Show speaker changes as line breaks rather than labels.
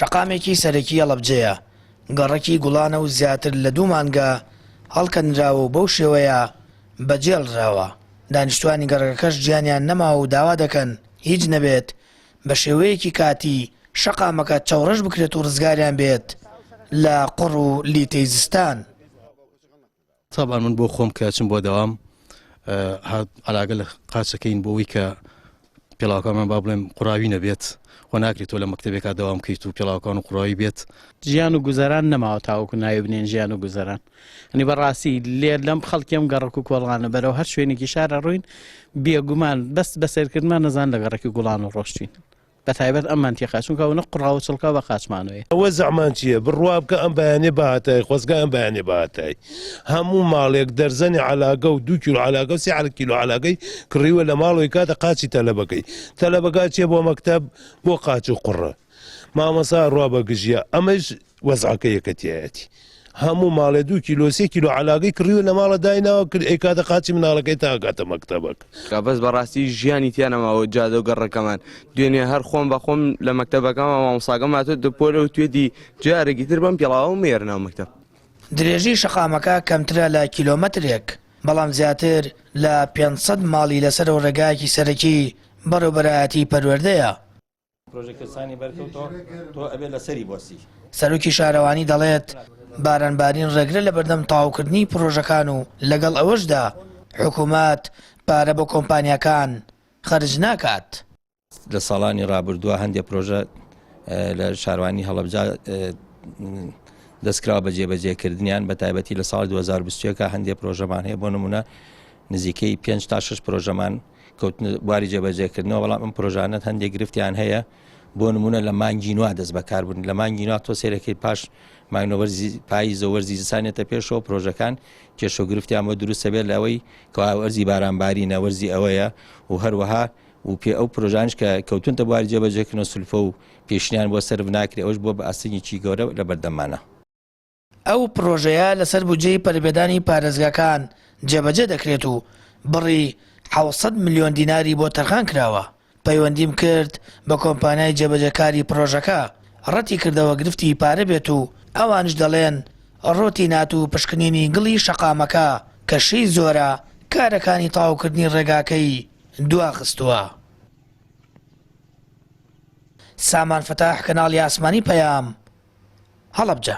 شەقامێکی سەرەکی هەڵەبجەیە گەڕەکی گوڵانە و زیاتر لە 2 مانگە هەڵکەندراوە و بەو شێوەیە بەجێڵراوە. دانیشتوانی گەڕەکەش گیانیان نەماوە و داوا دەکەن هیچ نەبێت بە شێوەیەکی کاتی شەقامەکە چاوڕەش بکرێت و ڕزگاریان بێت لە قوڕ و لیتەی زستان.
طبعا من بۆ خۆم کە چم بۆ دەوام علاقە لە قاچەکەین بۆەوەی کە پێڵاوەکانمان با بڵێم قوڕاوی نەبێت خۆ ناکرێت تۆ لە مەکتەبێکا دەوام بکەیت و پێڵاوەکان و قوڕاوی بێت.
ژیان و گوزەران نەماوە تاوەکو ناوی بنێن ژیان و گوزەران. ئەنی بەڕاستی لێ لەم خەڵکیم گەڕک و کۆڵغانە بەرەو هەر شوێنێکی شارە ڕووین بێگومان بەست بەسەرکردمان نەزان لە گەڕێکی گوڵان و ڕۆشتین. بەتایبەت ئەممان تێخاچونکە و نە قوڕاوە چڵکا بە قاچمانەوەی
ئەوە زەعمان چییە بڕوا بکە ئەم بەیانێ بەهاتای خۆزگا ئەم بەیانێ بەهاتای هەموو ماڵێک دەرزەنی علاگە و 2 کیلو علاگە و 3 کیلو علاگەی کڕیوە لە ماڵەوەی کاتە قاچی تەلەبەکەی تەلەبەکە چێ بۆ مەکتەب بۆ قاچ و قوڕە مامەسا ڕوا بە گژیە ئەمەش وەزعەکە یەکەتیایەتی هەموو ماڵێ 2 کیلو 3 کیلو علاگەی کڕیوە لە ماڵە دایناوە کرد ئەی کاتە قاچی مناڵەکەی تاگاتە مەکتەبەک
بەس بەڕاستی ژیانی تیانەماوە جادە و گەڕەکەمان دوێنێ هەر خۆم بە خۆم لە مەکتەبەکەمە مامۆساگەم هاتۆ دپۆلە و توێدی جارێکی تر بەم پێڵاوە مێرنەوە مەکتەب.
درێژی شەقامەکە کەمترە لە کیلۆمەترێک بەڵام زیاتر لە 500 ماڵی لەسەر و ڕێگایەکی سەرەکی بەڕێوەبەرایەتی پەروەردەیە. سەرۆکی شارەوانی دەڵێت بارانبارین ڕێگرە لە بەردەم تەواوکردنی پرۆژەکان و لەگەڵ ئەوەشدا حکوومەت پارە بۆ کۆمپانیەکان خەرج ناکات.
لە ساڵانی ڕابردووە هەندێک پرۆژە لە شارەوانی هەڵەبجە دەستکراوە بە جێبەجێکردنیان بە تایبەتی لە ساڵی 2021 هەندێک پرۆژەمان هەیە بۆ نمونە نزیکەی 5 تا 6 پرۆژەمان کەوتنە بواری جێبەجێکردنەوە بەڵام ئەم پرۆژانەت هەندێک گرفتیان هەیە بۆ نمونە لە مانگی نوا دەست بەکاربوون لە مانگی نوا تۆ سێرەکەی پاش مانگنەوەرزی پای زەوەرزی زستانێتە پێشەوە پرۆژەکان کێشەگرفتیان بۆ دروستە بێت لەوەی کەوەرزی بارانباری نەوەرزی ئەوەیە و هەروەها و پێ ئەو پرۆژانش کە کەوتونتە بواری جێبەجێکردنەوە سولفە و پێشنیان بۆ سەرف ناکرێت ئەوش بۆ بە ئاستێکی گەورە لە بەردەمانە.
ئەو پرۆژەیە لەسەر بودجەی پەروەردەی پارێزگاکان جێبەجێ دەکرێت و بڕی 700 ملیۆن دیناری بۆ تەرخان کراوە. پەیوەندیم کرد بە کۆمپانیای جێبەجێکاری پرۆژەکە ڕەتی کردەوە گرفتی پارە بێت و ئەوانش دەڵێن ڕۆتی نات و پشکنینی گڵی شەقامەکە کەشەی زۆرە کارەکانی تەواوکردنی ڕێگاکەی دواخستووە. سامان فتاح کەناڵی ئاسمانی پەیام هەڵەبجە.